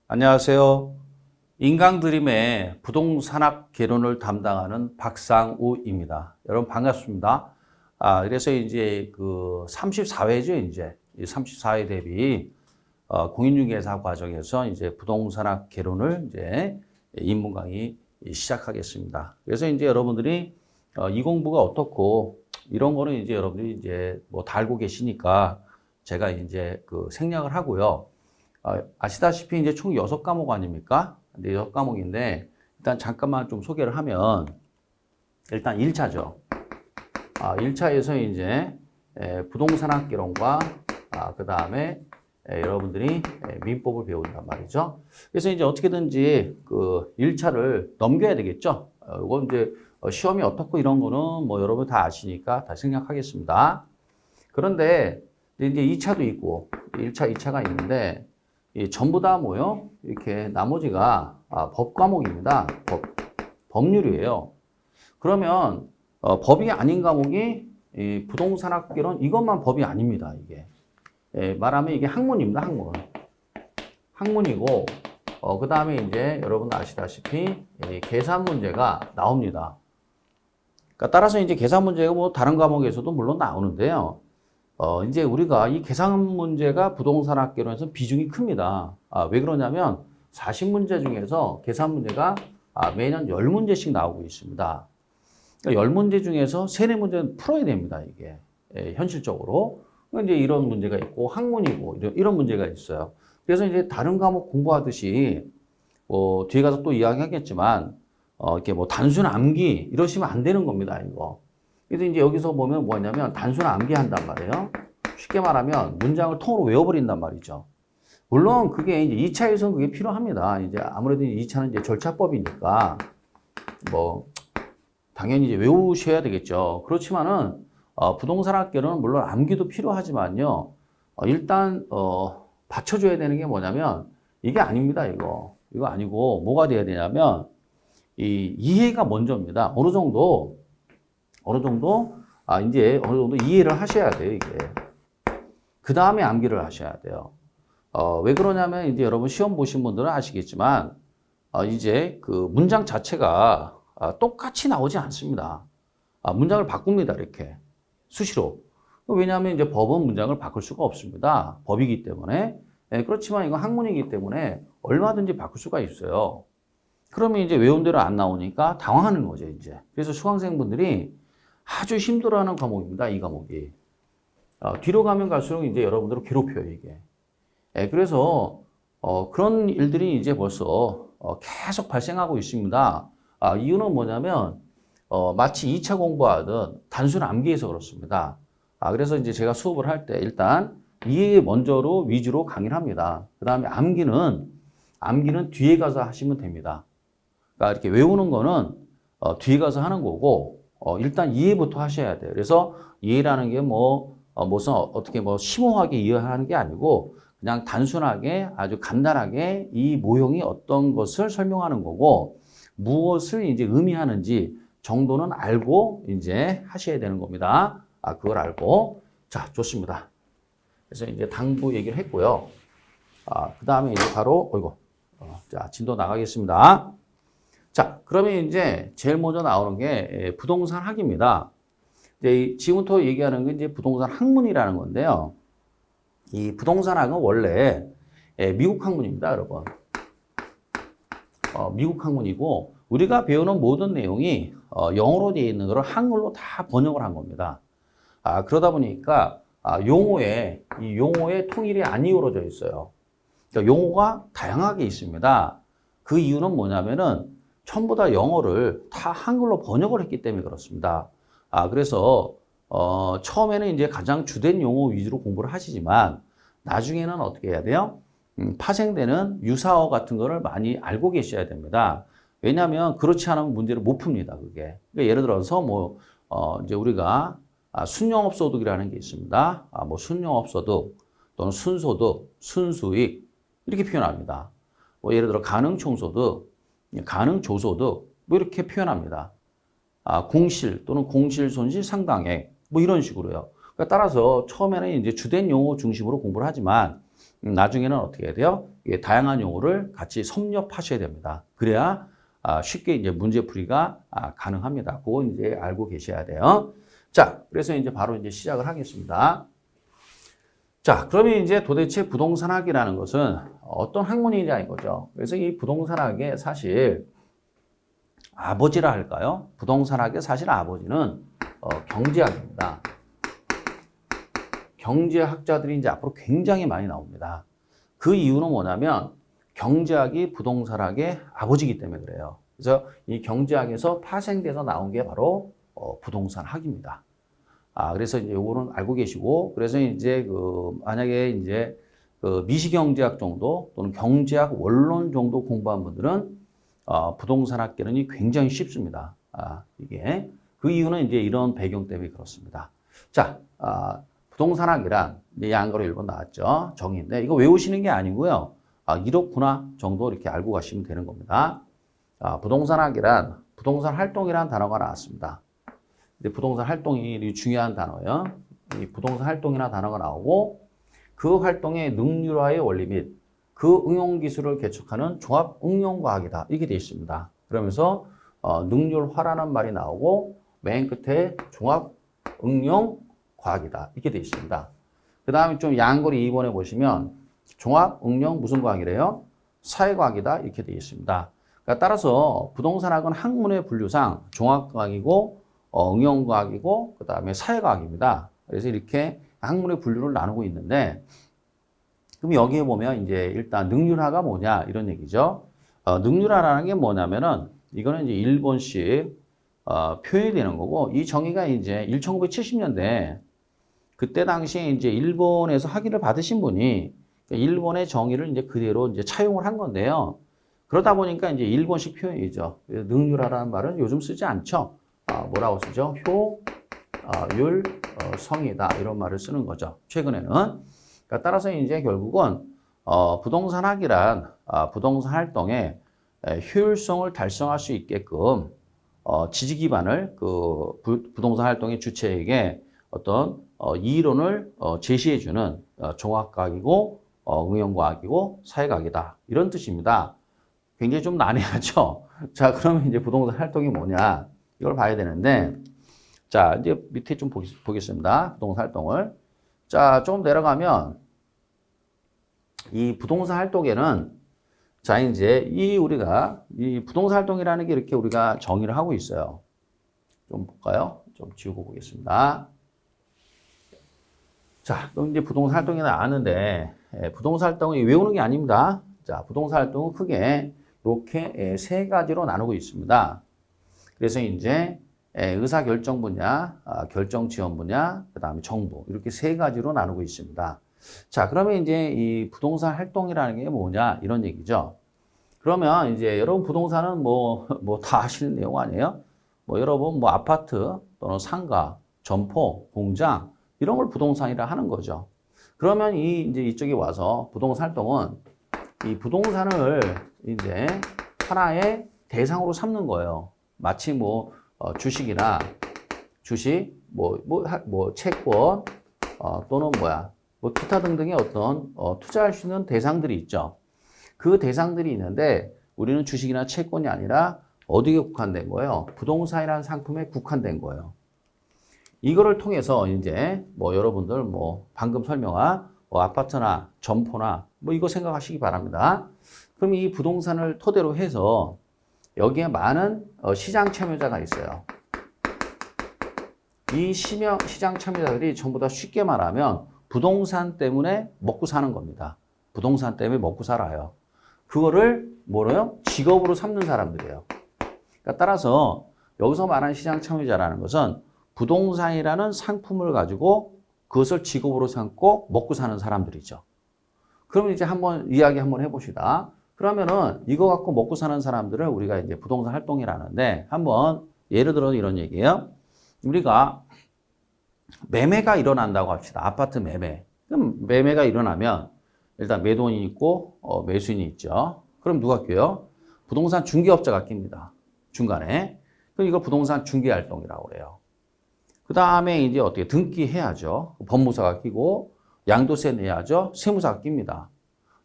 안녕하세요. 인강드림의 부동산학 개론을 담당하는 박상우입니다. 여러분 반갑습니다. 그래서 이제 그 34회죠, 이제. 이 34회 대비 공인중개사 과정에서 이제 부동산학 개론을 이제 입문 강의 시작하겠습니다. 그래서 이제 여러분들이 이 공부가 어떻고 이런 거는 이제 여러분들이 이제 뭐 다 알고 계시니까 제가 이제 그 생략을 하고요. 아시다시피 이제 총 6과목 아닙니까? 근데 6과목인데 일단 잠깐만 좀 소개를 하면 일단 1차죠. 1차에서 이제 부동산학 개론과 그 다음에 여러분들이 민법을 배운단 말이죠. 그래서 이제 어떻게든지 그 1차를 넘겨야 되겠죠. 이건 이제 시험이 어떻고 이런 거는 뭐 여러분 다 아시니까 다 생략하겠습니다. 그런데 이제 2차도 있고 1차, 2차가 있는데 전부 다 뭐요? 이렇게 나머지가 법 과목입니다. 법률이에요. 그러면 법이 아닌 과목이 이 부동산학 개론 이것만 법이 아닙니다. 이게 말하면 이게 학문입니다. 학문이고 그 다음에 이제 여러분 아시다시피 계산 문제가 나옵니다. 그러니까 따라서 이제 계산 문제가 뭐 다른 과목에서도 물론 나오는데요. 이제 우리가 이 계산 문제가 부동산학 개론에서 비중이 큽니다. 왜 그러냐면 40문제 중에서 계산 문제가 매년 10문제씩 나오고 있습니다. 그러니까 10문제 중에서 3, 4문제는 풀어야 됩니다. 이게 현실적으로. 이제 이런 문제가 있고 학문이고 이런 문제가 있어요. 그래서 이제 다른 과목 공부하듯이 뒤에 가서 또 이야기하겠지만 이렇게 뭐 단순 암기 이러시면 안 되는 겁니다. 이거. 그래서 이제 여기서 보면 뭐냐면 단순 암기한단 말이에요. 쉽게 말하면 문장을 통으로 외워버린단 말이죠. 물론 그게 이제 2차에서는 그게 필요합니다. 이제 아무래도 2차는 이제 절차법이니까 뭐 당연히 이제 외우셔야 되겠죠. 그렇지만은 부동산학 개론은 물론 암기도 필요하지만요. 일단 받쳐줘야 되는 게 뭐냐면 이게 아닙니다. 이거 아니고 뭐가 돼야 되냐면 이 이해가 먼저입니다. 어느 정도 이해를 하셔야 돼요, 이게. 그 다음에 암기를 하셔야 돼요. 왜 그러냐면, 이제 여러분 시험 보신 분들은 아시겠지만, 이제 그 문장 자체가 똑같이 나오지 않습니다. 문장을 바꿉니다, 이렇게. 수시로. 왜냐하면 이제 법은 문장을 바꿀 수가 없습니다. 법이기 때문에. 그렇지만 이건 학문이기 때문에 얼마든지 바꿀 수가 있어요. 그러면 이제 외운 대로 안 나오니까 당황하는 거죠, 이제. 그래서 수강생분들이 아주 힘들어하는 과목입니다. 이 과목이. 뒤로 가면 갈수록 이제 여러분들을 괴롭혀요, 이게. 그래서 그런 일들이 이제 벌써 계속 발생하고 있습니다. 이유는 뭐냐면 마치 2차 공부하듯 단순 암기해서 그렇습니다. 그래서 이제 제가 수업을 할 때 일단 이해 먼저로 위주로 강의를 합니다. 그 다음에 암기는 뒤에 가서 하시면 됩니다. 그러니까 이렇게 외우는 거는 뒤에 가서 하는 거고 일단 이해부터 하셔야 돼요. 그래서 이해라는 게 무슨 어떻게 심오하게 이해하는 게 아니고 그냥 단순하게 아주 간단하게 이 모형이 어떤 것을 설명하는 거고 무엇을 이제 의미하는지 정도는 알고 이제 하셔야 되는 겁니다. 그걸 알고. 자, 좋습니다. 그래서 이제 당부 얘기를 했고요. 그 다음에 이제 바로, 자, 진도 나가겠습니다. 자, 그러면 이제 제일 먼저 나오는 게 부동산 학입니다. 이제 지금부터 얘기하는 게 이제 부동산 학문이라는 건데요. 이 부동산 학은 원래 미국 학문입니다, 여러분. 미국 학문이고 우리가 배우는 모든 내용이 영어로 되어 있는 걸 한글로 다 번역을 한 겁니다. 그러다 보니까 용어의 통일이 안 이루어져 있어요. 그러니까 용어가 다양하게 있습니다. 그 이유는 뭐냐면은 전부 다 영어를 다 한글로 번역을 했기 때문에 그렇습니다. 그래서 처음에는 이제 가장 주된 용어 위주로 공부를 하시지만 나중에는 어떻게 해야 돼요? 파생되는 유사어 같은 거를 많이 알고 계셔야 됩니다. 왜냐하면 그렇지 않으면 문제를 못 풉니다. 그게. 그러니까 예를 들어서 이제 우리가 순영업소득이라는 게 있습니다. 순영업소득 또는 순소득, 순수익 이렇게 표현합니다. 예를 들어 가능총소득, 가능조소득 이렇게 표현합니다. 공실 또는 공실손실 상당액 이런 식으로요. 그러니까 따라서 처음에는 이제 주된 용어 중심으로 공부를 하지만 나중에는 어떻게 해야 돼요? 이게 다양한 용어를 같이 섭렵하셔야 됩니다. 그래야 쉽게 이제 문제풀이가 가능합니다. 그거 이제 알고 계셔야 돼요. 자, 그래서 이제 바로 이제 시작을 하겠습니다. 자, 그러면 이제 도대체 부동산학이라는 것은 어떤 학문이냐 이거죠. 그래서 이 부동산학의 사실 아버지라 할까요? 부동산학의 사실 아버지는 경제학입니다. 경제학자들이 이제 앞으로 굉장히 많이 나옵니다. 그 이유는 뭐냐면 경제학이 부동산학의 아버지이기 때문에 그래요. 그래서 이 경제학에서 파생돼서 나온 게 바로 부동산학입니다. 그래서 이제 요거는 알고 계시고, 그래서 이제 만약에 이제 미시경제학 정도 또는 경제학 원론 정도 공부한 분들은 부동산학계는 굉장히 쉽습니다. 이게 그 이유는 이제 이런 배경 때문에 그렇습니다. 자, 부동산학이란 이제 양거로 1번 나왔죠. 정의인데 이거 외우시는 게 아니고요. 이렇구나 정도 이렇게 알고 가시면 되는 겁니다. 부동산학이란 부동산 활동이라는 단어가 나왔습니다. 이제 부동산 활동이 중요한 단어예요. 이 부동산 활동이라는 단어가 나오고 그 활동의 능률화의 원리 및 그 응용 기술을 개척하는 종합 응용 과학이다. 이렇게 되어 있습니다. 그러면서 능률화라는 말이 나오고 맨 끝에 종합 응용 과학이다. 이렇게 되어 있습니다. 그 다음에 좀 양거리 2번에 보시면 종합 응용 무슨 과학이래요? 사회과학이다. 이렇게 되어 있습니다. 그러니까 따라서 부동산학은 학문의 분류상 종합과학이고 응용과학이고 그 다음에 사회과학입니다. 그래서 이렇게 학문의 분류를 나누고 있는데 그럼 여기에 보면 이제 일단 능률화가 뭐냐 이런 얘기죠. 능률화라는 게 뭐냐면은 이거는 이제 1번씩 표현이 되는 거고 이 정의가 이제 1970년대 그때 당시에 이제 일본에서 학위를 받으신 분이 일본의 정의를 이제 그대로 이제 차용을 한 건데요. 그러다 보니까 이제 일본식 표현이죠. 능률화라는 말은 요즘 쓰지 않죠. 뭐라고 쓰죠? 효, 율, 성이다 이런 말을 쓰는 거죠. 최근에는. 그러니까 따라서 이제 결국은 부동산학이란 부동산 활동의 효율성을 달성할 수 있게끔 지지 기반을 부동산 활동의 주체에게 어떤 이론을 제시해주는 종합과학이고 응용과학이고 사회과학이다 이런 뜻입니다. 굉장히 좀 난해하죠. 자, 그러면 이제 부동산 활동이 뭐냐 이걸 봐야 되는데 자 이제 밑에 좀 보겠습니다. 부동산 활동을. 자, 조금 내려가면 이 부동산 활동에는 자, 이제 우리가 이 부동산 활동이라는 게 이렇게 우리가 정의를 하고 있어요. 좀 볼까요? 좀 지우고 보겠습니다. 자, 그럼 이제 부동산 활동이 나왔는데 부동산 활동이 외우는 게 아닙니다. 자, 부동산 활동은 크게 이렇게 세 가지로 나누고 있습니다. 그래서 이제 의사결정 분야, 결정 지원 분야, 그 다음에 정부 이렇게 세 가지로 나누고 있습니다. 자, 그러면 이제 이 부동산 활동이라는 게 뭐냐 이런 얘기죠. 그러면 이제 여러분 부동산은 뭐 다 아시는 내용 아니에요? 뭐 여러분 뭐 아파트 또는 상가, 점포, 공장 이런 걸 부동산이라 하는 거죠. 그러면 이제 이쪽에 와서 부동산 활동은 이 부동산을 이제 하나의 대상으로 삼는 거예요. 마치 뭐 주식이나 주식, 채권, 또는 뭐 기타 등등의 어떤 투자할 수 있는 대상들이 있죠. 그 대상들이 있는데 우리는 주식이나 채권이 아니라 어디에 국한된 거예요? 부동산이라는 상품에 국한된 거예요. 이거를 통해서 이제 뭐 여러분들 뭐 방금 설명한 아파트나 점포나 뭐 이거 생각하시기 바랍니다. 그럼 이 부동산을 토대로 해서 여기에 많은 시장 참여자가 있어요. 이 시장 참여자들이 전부 다 쉽게 말하면 부동산 때문에 먹고 사는 겁니다. 부동산 때문에 먹고 살아요. 그거를 뭐래요? 직업으로 삼는 사람들이에요. 그러니까 따라서 여기서 말하는 시장 참여자라는 것은 부동산이라는 상품을 가지고 그것을 직업으로 삼고 먹고 사는 사람들이죠. 그럼 이제 이야기 한번 해봅시다. 그러면은 이거 갖고 먹고 사는 사람들을 우리가 이제 부동산 활동이라는데 한번 예를 들어 이런 얘기예요. 우리가 매매가 일어난다고 합시다. 아파트 매매. 그럼 매매가 일어나면 일단 매도인이 있고 매수인이 있죠. 그럼 누가 껴요? 부동산 중개업자가 낍니다. 중간에. 그럼 이걸 부동산 중개활동이라고 그래요. 그 다음에 이제 어떻게 등기해야죠. 법무사가 끼고 양도세 내야죠. 세무사가 낍니다.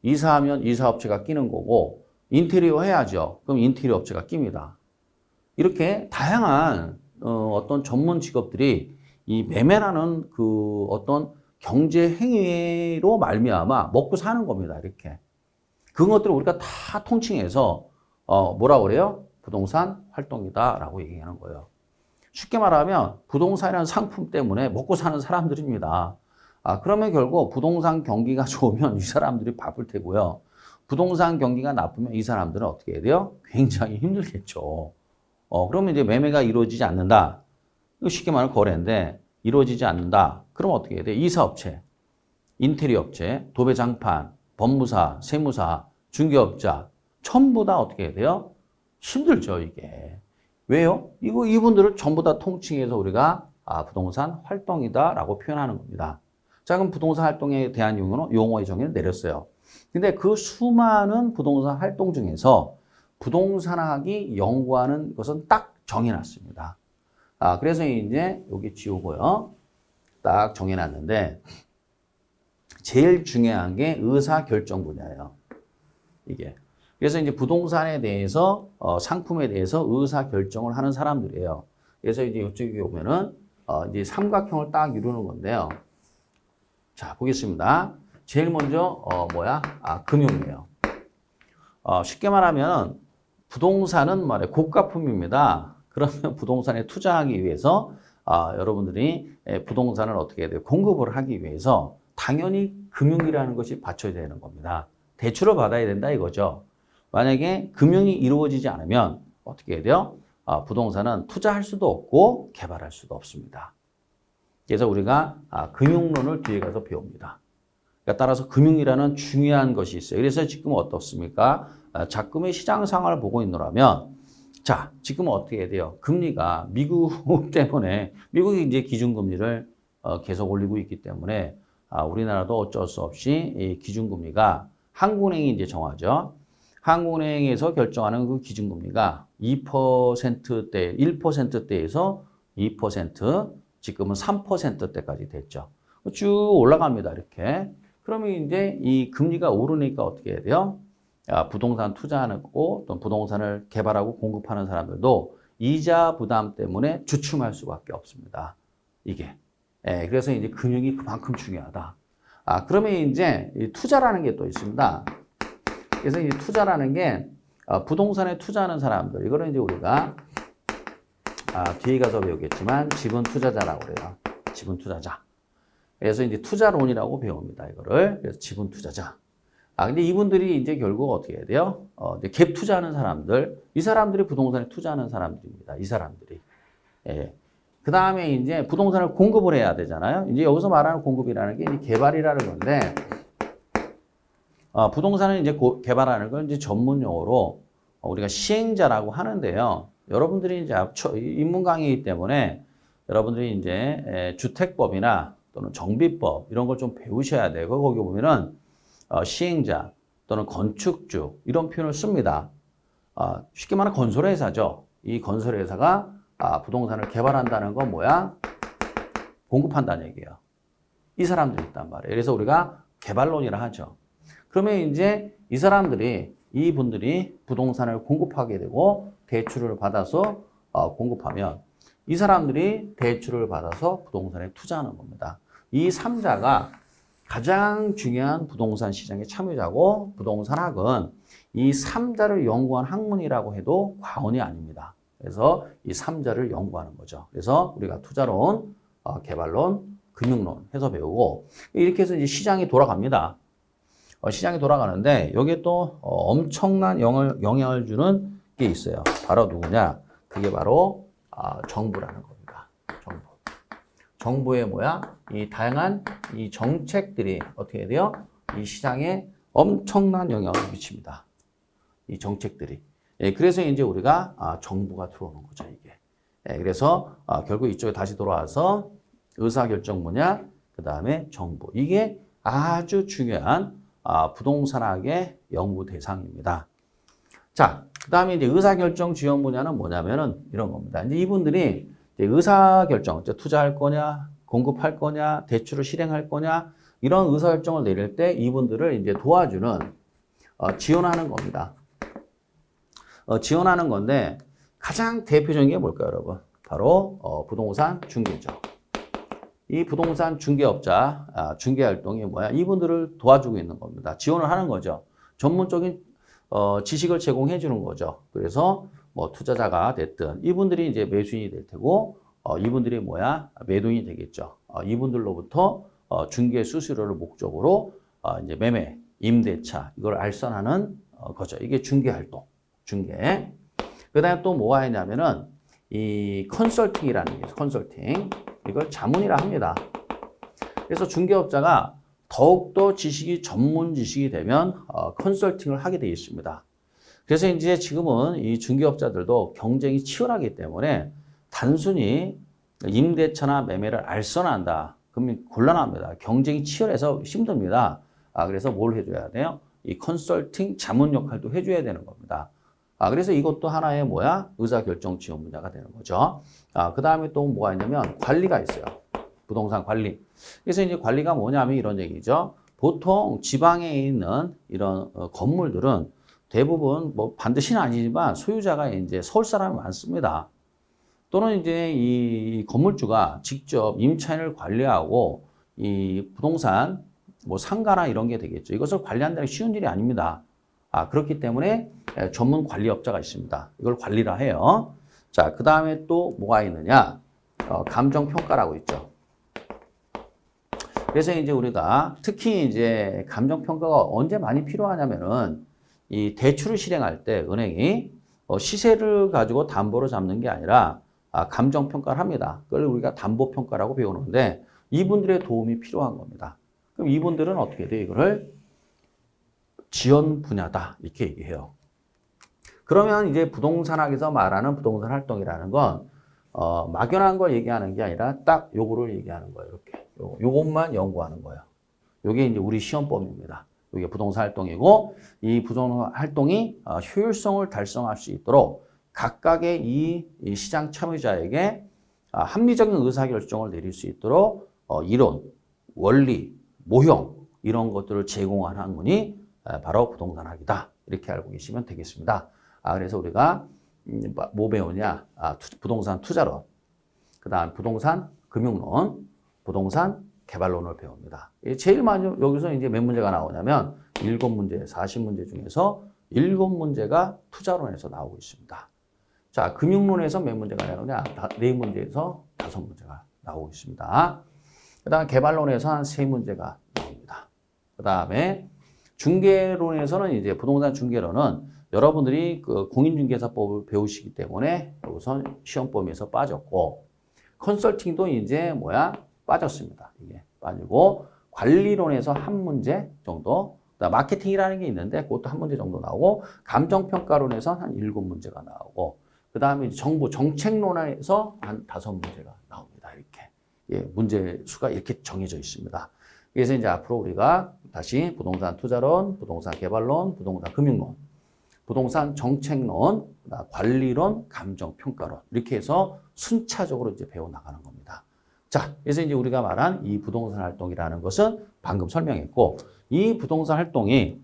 이사하면 이사업체가 끼는 거고 인테리어 해야죠. 그럼 인테리어 업체가 낍니다. 이렇게 다양한 어떤 전문 직업들이 이 매매라는 그 어떤 경제 행위로 말미암아 먹고 사는 겁니다. 이렇게. 그것들을 우리가 다 통칭해서 뭐라고 그래요? 부동산 활동이다라고 얘기하는 거예요. 쉽게 말하면 부동산이라는 상품 때문에 먹고 사는 사람들입니다. 그러면 결국 부동산 경기가 좋으면 이 사람들이 바쁠 테고요. 부동산 경기가 나쁘면 이 사람들은 어떻게 해야 돼요? 굉장히 힘들겠죠. 그러면 이제 매매가 이루어지지 않는다. 이거 쉽게 말하면 거래인데 이루어지지 않는다. 그럼 어떻게 해야 돼? 이사업체, 인테리어 업체, 도배장판, 법무사, 세무사, 중개업자 전부 다 어떻게 해야 돼요? 힘들죠, 이게. 왜요? 이분들을 전부 다 통칭해서 우리가 부동산 활동이다라고 표현하는 겁니다. 자, 그럼 부동산 활동에 대한 용어의 정의를 내렸어요. 근데 그 수많은 부동산 활동 중에서 부동산학이 연구하는 것은 딱 정해놨습니다. 그래서 이제 여기 지우고요. 딱 정해놨는데 제일 중요한 게 의사결정 분야예요. 이게. 그래서 이제 부동산에 대해서 상품에 대해서 의사결정을 하는 사람들이에요. 그래서 이제 이쪽에 오면은 이제 삼각형을 딱 이루는 건데요. 자, 보겠습니다. 제일 먼저 금융이에요. 쉽게 말하면 부동산은 고가품입니다. 그러면 부동산에 투자하기 위해서 여러분들이 부동산을 어떻게 해야 돼요? 공급을 하기 위해서 당연히 금융이라는 것이 받쳐야 되는 겁니다. 대출을 받아야 된다 이거죠. 만약에 금융이 이루어지지 않으면 어떻게 해야 돼요? 부동산은 투자할 수도 없고 개발할 수도 없습니다. 그래서 우리가 금융론을 뒤에 가서 배웁니다. 그러니까 따라서 금융이라는 중요한 것이 있어요. 그래서 지금 어떻습니까? 자금의 시장 상황을 보고 있노라면 자, 지금 어떻게 해야 돼요? 금리가 미국 때문에 미국이 이제 기준금리를 계속 올리고 있기 때문에 우리나라도 어쩔 수 없이 이 기준금리가 한국은행이 이제 정하죠. 한국은행에서 결정하는 그 기준금리가 2%대, 1%대에서 2%, 지금은 3%대까지 됐죠. 쭉 올라갑니다, 이렇게. 그러면 이제 이 금리가 오르니까 어떻게 해야 돼요? 부동산 투자하는 거, 또 부동산을 개발하고 공급하는 사람들도 이자 부담 때문에 주춤할 수밖에 없습니다. 이게. 그래서 이제 금융이 그만큼 중요하다. 그러면 이제 투자라는 게 또 있습니다. 그래서 이 투자라는 게 부동산에 투자하는 사람들, 이거는 이제 우리가 뒤에 가서 배우겠지만 지분 투자자라고 그래요. 지분 투자자. 그래서 이제 투자론이라고 배웁니다. 이거를. 그래서 지분 투자자. 근데 이분들이 이제 결국 어떻게 해야 돼요? 이제 갭 투자하는 사람들, 이 사람들이 부동산에 투자하는 사람들입니다. 이 사람들이. 그 다음에 이제 부동산을 공급을 해야 되잖아요. 이제 여기서 말하는 공급이라는 게 이제 개발이라는 건데, 부동산을 이제 개발하는 걸 이제 전문 용어로 우리가 시행자라고 하는데요. 여러분들이 이제 입문 강의이기 때문에 여러분들이 이제 주택법이나 또는 정비법 이런 걸 좀 배우셔야 되고, 거기 보면은 시행자 또는 건축주 이런 표현을 씁니다. 쉽게 말하면 건설회사죠. 이 건설회사가 부동산을 개발한다는 건 뭐야? 공급한다는 얘기예요. 이 사람들이 있단 말이에요. 그래서 우리가 개발론이라 하죠. 그러면 이제 이 사람들이, 이분들이 부동산을 공급하게 되고 대출을 받아서 공급하면 이 사람들이 대출을 받아서 부동산에 투자하는 겁니다. 이 3자가 가장 중요한 부동산 시장의 참여자고, 부동산학은 이 3자를 연구한 학문이라고 해도 과언이 아닙니다. 그래서 이 3자를 연구하는 거죠. 그래서 우리가 투자론, 개발론, 금융론 해서 배우고, 이렇게 해서 이제 시장이 돌아갑니다. 시장이 돌아가는데 여기에 또 엄청난 영향을 주는 게 있어요. 바로 누구냐? 그게 바로 정부라는 겁니다. 정부. 정부의 이 다양한 이 정책들이 어떻게 해야 돼요? 이 시장에 엄청난 영향을 미칩니다. 이 정책들이. 그래서 이제 우리가 정부가 들어오는 거죠, 이게. 그래서 결국 이쪽에 다시 돌아와서 의사결정 분야, 그 다음에 정부. 이게 아주 중요한 부동산학의 연구 대상입니다. 자, 그 다음에 이제 의사결정 지원 분야는 뭐냐면은 이런 겁니다. 이제 이분들이 이제 의사결정, 투자할 거냐, 공급할 거냐, 대출을 실행할 거냐, 이런 의사결정을 내릴 때 이분들을 이제 도와주는 지원하는 겁니다. 지원하는 건데 가장 대표적인 게 뭘까요, 여러분? 바로 부동산 중개죠. 이 부동산 중개업자 중개활동이 뭐야? 이분들을 도와주고 있는 겁니다. 지원을 하는 거죠. 전문적인 지식을 제공해 주는 거죠. 그래서 뭐 투자자가 됐든 이분들이 이제 매수인이 될 테고 이분들이 뭐야? 매도인이 되겠죠. 이분들로부터 중개 수수료를 목적으로 이제 매매, 임대차 이걸 알선하는 거죠. 이게 중개활동, 중개. 그다음에 또 뭐가 있냐면은 이 컨설팅이라는 게 있어요. 컨설팅. 이걸 자문이라 합니다. 그래서 중개업자가 더욱더 지식이 전문 지식이 되면 컨설팅을 하게 되어 있습니다. 그래서 이제 지금은 이 중개업자들도 경쟁이 치열하기 때문에 단순히 임대차나 매매를 알선한다. 그러면 곤란합니다. 경쟁이 치열해서 힘듭니다. 그래서 뭘 해줘야 돼요? 이 컨설팅 자문 역할도 해줘야 되는 겁니다. 그래서 이것도 하나의 뭐야? 의사결정 지원 분야가 되는 거죠. 그 다음에 또 뭐가 있냐면 관리가 있어요. 부동산 관리. 그래서 이제 관리가 뭐냐면 이런 얘기죠. 보통 지방에 있는 이런 건물들은 대부분 뭐 반드시는 아니지만 소유자가 이제 서울 사람이 많습니다. 또는 이제 이 건물주가 직접 임차인을 관리하고 이 부동산 뭐 상가나 이런 게 되겠죠. 이것을 관리한다는 게 쉬운 일이 아닙니다. 그렇기 때문에 전문 관리업자가 있습니다. 이걸 관리라 해요. 자, 그 다음에 또 뭐가 있느냐? 감정평가라고 있죠. 그래서 이제 우리가 특히 이제 감정평가가 언제 많이 필요하냐면은 이 대출을 실행할 때 은행이 시세를 가지고 담보로 잡는 게 아니라 감정평가를 합니다. 그걸 우리가 담보평가라고 배우는데 이분들의 도움이 필요한 겁니다. 그럼 이분들은 어떻게 돼요? 이거를 지원 분야다 이렇게 얘기해요. 그러면 이제 부동산학에서 말하는 부동산 활동이라는 건 막연한 걸 얘기하는 게 아니라 딱 요거를 얘기하는 거예요. 이렇게 요것만 연구하는 거예요. 요게 이제 우리 시험범위입니다. 이게 부동산 활동이고 이 부동산 활동이 효율성을 달성할 수 있도록 각각의 이 시장 참여자에게 합리적인 의사결정을 내릴 수 있도록 이론, 원리, 모형 이런 것들을 제공하는 학문이 바로 부동산학이다. 이렇게 알고 계시면 되겠습니다. 그래서 우리가 뭐 배우냐? 부동산 투자론, 그 다음 부동산 금융론, 부동산 개발론을 배웁니다. 제일 많이 여기서 이제 몇 문제가 나오냐면 7문제, 40문제 중에서 7문제가 투자론에서 나오고 있습니다. 자, 금융론에서 몇 문제가 나오냐? 4문제에서 5문제가 나오고 있습니다. 그 다음 개발론에서 한 3문제가 나옵니다. 그 다음에 중개론에서는 이제 부동산 중개론은 여러분들이 그 공인중개사법을 배우시기 때문에 우선 시험범위에서 빠졌고 컨설팅도 이제 빠졌습니다. 이게 빠지고 관리론에서 한 문제 정도, 마케팅이라는 게 있는데 그것도 한 문제 정도 나오고 감정평가론에서 한 7문제가 나오고 그 다음에 정부 정책론에서 한 5문제가 나옵니다. 이렇게 문제 수가 이렇게 정해져 있습니다. 그래서 이제 앞으로 우리가 다시 부동산 투자론, 부동산 개발론, 부동산 금융론, 부동산 정책론, 관리론, 감정평가론 이렇게 해서 순차적으로 이제 배워 나가는 겁니다. 자, 그래서 이제 우리가 말한 이 부동산 활동이라는 것은 방금 설명했고 이 부동산 활동이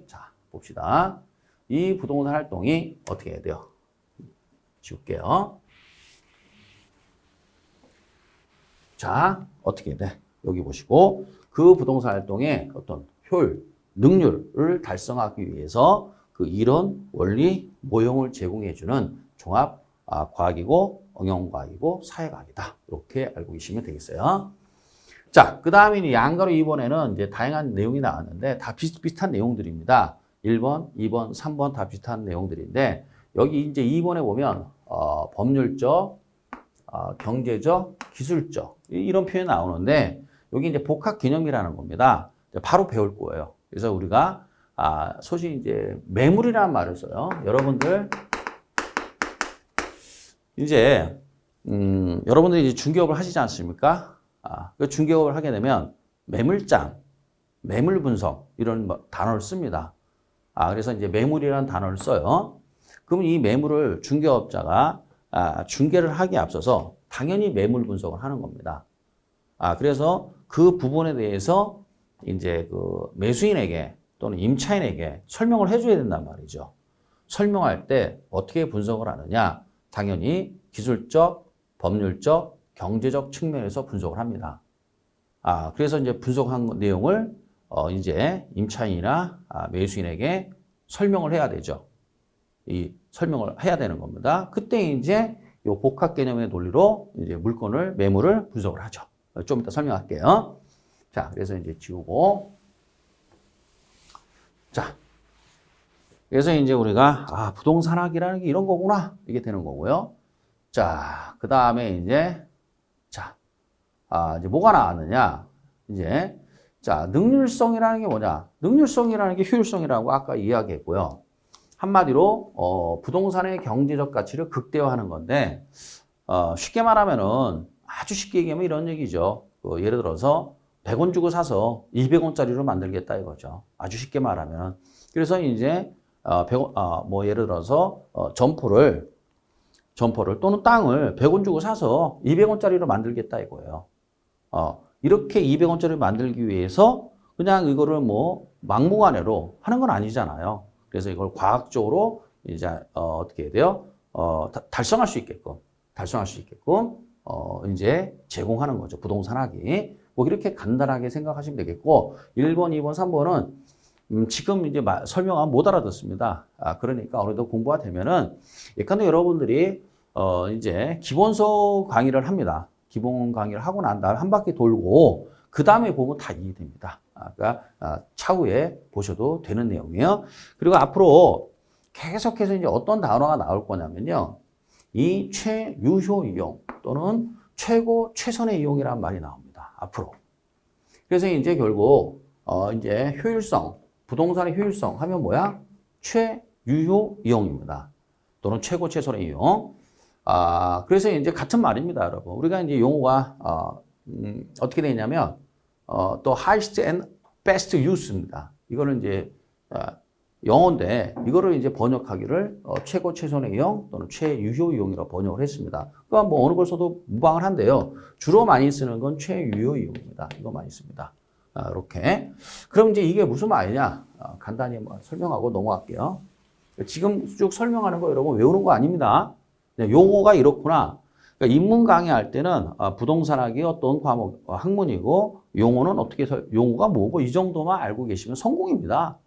자, 봅시다. 이 부동산 활동이 어떻게 해야 돼요? 지울게요. 자, 어떻게 해야 돼? 여기 보시고 그 부동산 활동의 어떤 효율, 능률을 달성하기 위해서 그 이론, 원리, 모형을 제공해주는 종합 과학이고 응용과학이고 사회과학이다. 이렇게 알고 계시면 되겠어요. 자, 그 다음에 양가로 2번에는 이제 다양한 내용이 나왔는데 다 비슷비슷한 내용들입니다. 1번, 2번, 3번 다 비슷한 내용들인데 여기 이제 2번에 보면 법률적, 경제적, 기술적 이런 표현이 나오는데 여기 이제 복합 개념이라는 겁니다. 바로 배울 거예요. 그래서 우리가 소위 이제 매물이라는 말을 써요. 여러분들 이제 여러분들이 이제 중개업을 하시지 않습니까? 그 중개업을 하게 되면 매물장, 매물 분석 이런 단어를 씁니다. 그래서 이제 매물이라는 단어를 써요. 그럼 이 매물을 중개업자가 중개를 하기에 앞서서 당연히 매물 분석을 하는 겁니다. 그래서 그 부분에 대해서 이제 그 매수인에게 또는 임차인에게 설명을 해줘야 된단 말이죠. 설명할 때 어떻게 분석을 하느냐? 당연히 기술적, 법률적, 경제적 측면에서 분석을 합니다. 그래서 이제 분석한 내용을 이제 임차인이나 매수인에게 설명을 해야 되죠. 이 설명을 해야 되는 겁니다. 그때 이제 이 복합 개념의 논리로 이제 매물을 분석을 하죠. 좀 이따 설명할게요. 자, 그래서 이제 지우고. 자, 그래서 이제 우리가, 부동산학이라는 게 이런 거구나. 이게 되는 거고요. 자, 그 다음에 이제, 이제 뭐가 나왔느냐. 이제, 능률성이라는 게 뭐냐. 능률성이라는 게 효율성이라고 아까 이야기했고요. 한마디로, 부동산의 경제적 가치를 극대화하는 건데, 쉽게 말하면은, 아주 쉽게 얘기하면 이런 얘기죠. 예를 들어서, 100원 주고 사서 200원짜리로 만들겠다 이거죠. 아주 쉽게 말하면. 그래서 이제, 예를 들어서, 점포를 또는 땅을 100원 주고 사서 200원짜리로 만들겠다 이거예요. 이렇게 200원짜리 만들기 위해서 그냥 이거를 막무가내로 하는 건 아니잖아요. 그래서 이걸 과학적으로 이제, 어떻게 해야 돼요? 달성할 수 있게끔, 이제 제공하는 거죠. 부동산학이. 이렇게 간단하게 생각하시면 되겠고, 1번, 2번, 3번은 지금 이제 설명하면 못 알아듣습니다. 그러니까 어느 정도 공부가 되면은, 예컨대 여러분들이, 이제 기본서 강의를 합니다. 기본 강의를 하고 난 다음에 한 바퀴 돌고, 그 다음에 보면 다 이해됩니다. 그러니까, 차후에 보셔도 되는 내용이에요. 그리고 앞으로 계속해서 이제 어떤 단어가 나올 거냐면요. 이 최유효 이용 또는 최고 최선의 이용이라는 말이 나옵니다. 앞으로. 그래서 이제 결국, 이제 효율성, 부동산의 효율성 하면 뭐야? 최유효 이용입니다. 또는 최고 최선의 이용. 그래서 이제 같은 말입니다, 여러분. 우리가 이제 용어가, 어떻게 되냐면, 또 highest and best use입니다. 이거는 이제, 영어인데, 이거를 이제 번역하기를, 최고 최선의 이용 또는 최유효 이용이라고 번역을 했습니다. 그러니까 어느 걸 써도 무방을 한데요. 주로 많이 쓰는 건 최유효 이용입니다. 이거 많이 씁니다. 이렇게. 그럼 이제 이게 무슨 말이냐? 간단히 설명하고 넘어갈게요. 지금 쭉 설명하는 거 여러분 외우는 거 아닙니다. 용어가 이렇구나. 그러니까 인문 강의할 때는 부동산학이 어떤 과목, 학문이고 용어는 어떻게 용어가 뭐고 이 정도만 알고 계시면 성공입니다.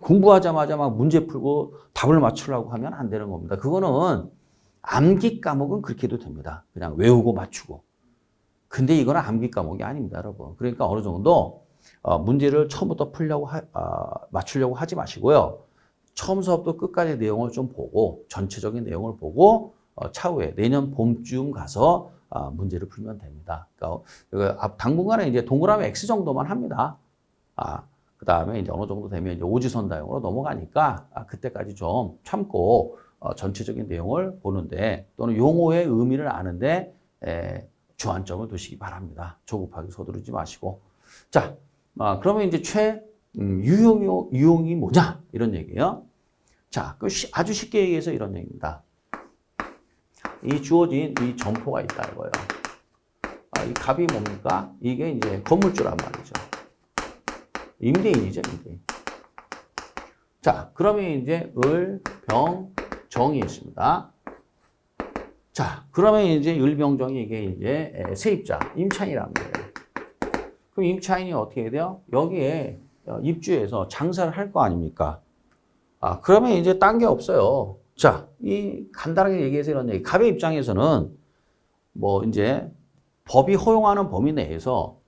공부하자마자 막 문제 풀고 답을 맞추려고 하면 안 되는 겁니다. 그거는 암기 과목은 그렇게 해도 됩니다. 그냥 외우고 맞추고. 근데 이거는 암기 과목이 아닙니다, 여러분. 그러니까 어느 정도 문제를 처음부터 맞추려고 하지 마시고요. 처음서부터 끝까지 내용을 좀 보고 전체적인 내용을 보고 차후에 내년 봄쯤 가서 문제를 풀면 됩니다. 그러니까 당분간은 이제 동그라미 X 정도만 합니다. 그 다음에 이제 어느 정도 되면 이제 오지선다형으로 넘어가니까 그때까지 좀 참고 전체적인 내용을 보는데 또는 용어의 의미를 아는데 주안점을 두시기 바랍니다. 조급하게 서두르지 마시고. 자, 그러면 이제 유용이 뭐냐? 이런 얘기예요. 자, 아주 쉽게 얘기해서 이런 얘기입니다. 이 주어진 이 점포가 있다 이거예요. 이 값이 뭡니까? 이게 이제 건물주란 말이죠. 임대인이죠, 임대인. 자, 그러면 이제 을, 병, 정이 있습니다. 자, 그러면 이제 을, 병, 정이 이게 이제 세입자, 임차인이란 말이에요. 그럼 임차인이 어떻게 해야 돼요? 여기에 입주해서 장사를 할 거 아닙니까? 그러면 이제 딴 게 없어요. 자, 간단하게 얘기해서 이런 얘기. 갑의 입장에서는 이제 법이 허용하는 범위 내에서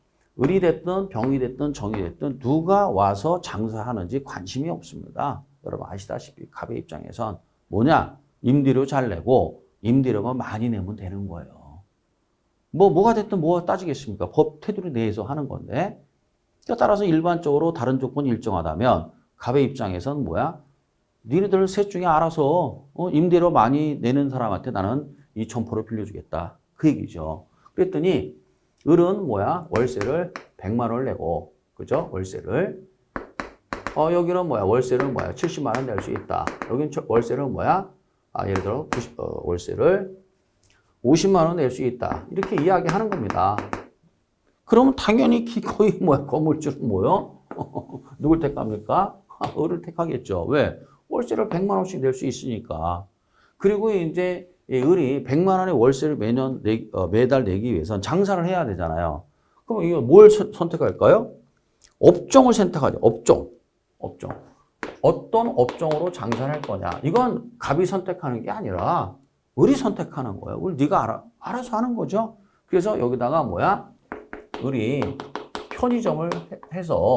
을이 됐든 병이 됐든 정이 됐든 누가 와서 장사하는지 관심이 없습니다. 여러분 아시다시피 갑의 입장에선 뭐냐? 임대료 잘 내고 임대료만 많이 내면 되는 거예요. 뭐가 됐든 뭐가 따지겠습니까? 법 테두리 내에서 하는 건데. 따라서 일반적으로 다른 조건이 일정하다면 갑의 입장에선 뭐야? 니네들 셋 중에 알아서 임대료 많이 내는 사람한테 나는 이 점포를 빌려주겠다. 그 얘기죠. 그랬더니 을은 뭐야? 월세를 100만 원을 내고, 그죠? 월세를. 여기는 뭐야? 월세를 뭐야? 70만 원 낼 수 있다. 여기는 월세를 뭐야? 예를 들어 월세를 50만 원 낼 수 있다. 이렇게 이야기하는 겁니다. 그러면 당연히 거의 뭐야? 건물주는 뭐요? 누굴 택합니까? 을을 택하겠죠. 왜? 월세를 100만 원씩 낼 수 있으니까. 그리고 이제 을이 100만 원의 월세를 매달 내기 위해서는 장사를 해야 되잖아요. 그럼 이거 뭘 선택할까요? 업종을 선택하죠. 업종. 어떤 업종으로 장사를 할 거냐. 이건 갑이 선택하는 게 아니라 을이 선택하는 거예요. 네가 알아서 하는 거죠. 그래서 여기다가 뭐야? 을이 편의점을 해서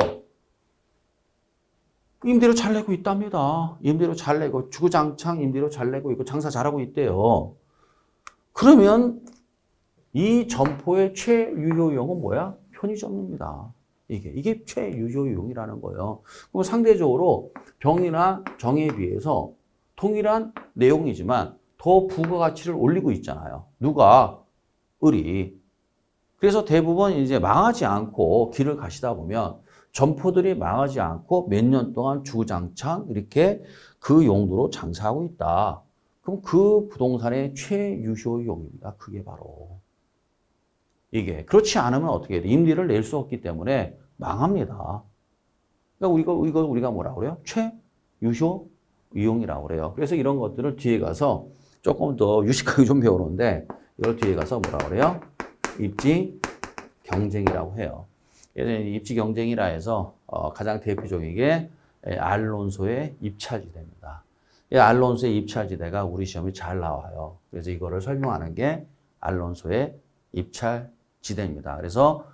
임대료 잘 내고 있답니다. 임대료 잘 내고 주구장창 임대료 잘 내고 있고 장사 잘하고 있대요. 그러면 이 점포의 최유효용은 뭐야? 편의점입니다. 이게 최유효용이라는 거예요. 그럼 상대적으로 병이나 정에 비해서 동일한 내용이지만 더 부가가치를 올리고 있잖아요. 누가? 을이. 그래서 대부분 이제 망하지 않고 길을 가시다 보면 점포들이 망하지 않고 몇 년 동안 주구장창 이렇게 그 용도로 장사하고 있다. 그럼 그 부동산의 최유효용입니다. 그게 바로. 이게. 그렇지 않으면 어떻게 해야 돼? 임대를 낼 수 없기 때문에 망합니다. 그러니까 우리가 뭐라고 그래요? 최유효이용이라고 그래요. 그래서 이런 것들을 뒤에 가서 조금 더 유식하게 좀 배우는데 이걸 뒤에 가서 뭐라고 그래요? 입지 경쟁이라고 해요. 예전에 입지 경쟁이라 해서 가장 대표적인 게 알론소의 입찰지대입니다. 이 알론소의 입찰지대가 우리 시험에 잘 나와요. 그래서 이거를 설명하는 게 알론소의 입찰지대입니다. 그래서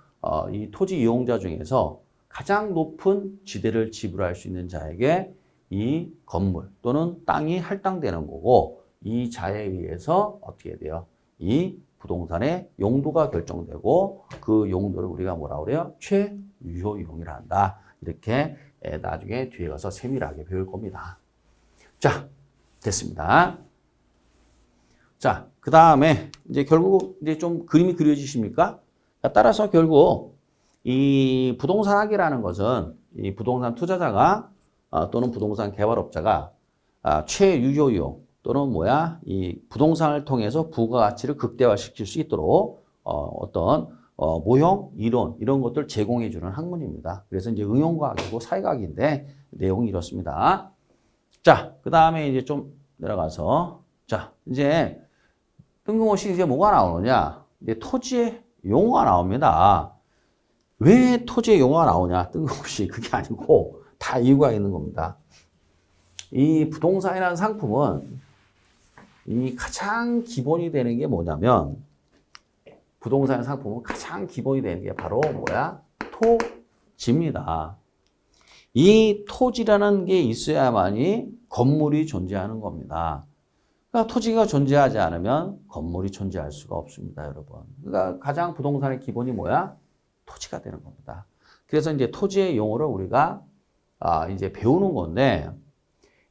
이 토지 이용자 중에서 가장 높은 지대를 지불할 수 있는 자에게 이 건물 또는 땅이 할당되는 거고 이 자에 의해서 어떻게 돼요? 이 부동산의 용도가 결정되고 그 용도를 우리가 뭐라고 그래요? 최유효이용이라 한다. 이렇게 나중에 뒤에 가서 세밀하게 배울 겁니다. 자, 됐습니다. 자, 그 다음에 이제 결국 이제 좀 그림이 그려지십니까? 따라서 결국 이 부동산학이라는 것은 이 부동산 투자자가 또는 부동산 개발업자가 최유효이용 또는 이 부동산을 통해서 부가가치를 극대화시킬 수 있도록 어떤 모형, 이론 이런 것들 제공해 주는 학문입니다. 그래서 이제 응용과학이고 사회과학인데 내용이 이렇습니다. 자, 그 다음에 이제 좀 내려가서 자, 이제 뜬금없이 이제 뭐가 나오느냐? 이제 토지의 용어가 나옵니다. 왜 토지의 용어가 나오냐? 뜬금없이 그게 아니고 다 이유가 있는 겁니다. 이 부동산이라는 상품은 이 가장 기본이 되는 게 뭐냐면 부동산 상품은 가장 기본이 되는 게 바로 뭐야? 토지입니다. 이 토지라는 게 있어야만이 건물이 존재하는 겁니다. 그러니까 토지가 존재하지 않으면 건물이 존재할 수가 없습니다, 여러분. 그러니까 가장 부동산의 기본이 뭐야? 토지가 되는 겁니다. 그래서 이제 토지의 용어를 우리가 이제 배우는 건데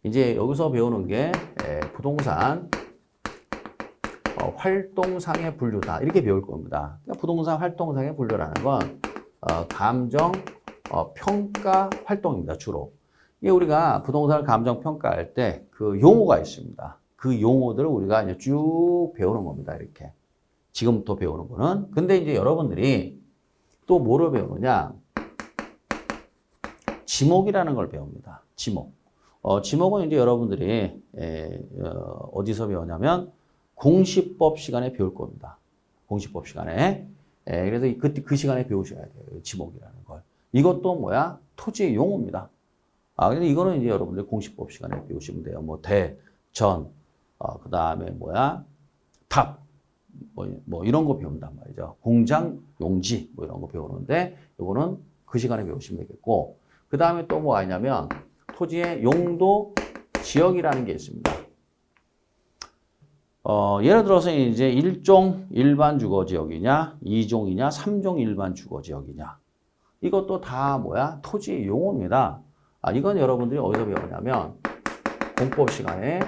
이제 여기서 배우는 게 부동산 활동상의 분류다. 이렇게 배울 겁니다. 그러니까 부동산 활동상의 분류라는 건 감정 평가 활동입니다. 주로. 이게 우리가 부동산을 감정 평가할 때 그 용어가 있습니다. 그 용어들을 우리가 이제 쭉 배우는 겁니다. 이렇게. 지금부터 배우는 거는. 근데 이제 여러분들이 또 뭐를 배우느냐? 지목이라는 걸 배웁니다. 지목. 지목은 이제 여러분들이 어디서 배우냐면 공시법 시간에 배울 겁니다. 공시법 시간에. 그래서 그 시간에 배우셔야 돼요. 지목이라는 걸. 이것도 뭐야? 토지의 용어입니다. 근데 이거는 이제 여러분들 공시법 시간에 배우시면 돼요. 뭐 대, 전, 그 다음에 탑, 뭐 이런 거 배운단 말이죠. 공장, 용지, 뭐 이런 거 배우는데 이거는 그 시간에 배우시면 되겠고, 그 다음에 또 뭐가 있냐면 토지의 용도 지역이라는 게 있습니다. 예를 들어서 이제 1종 일반 주거 지역이냐, 2종이냐, 3종 일반 주거 지역이냐. 이것도 다 뭐야? 토지 용어입니다. 이건 여러분들이 어디서 배우냐면 공법 시간에,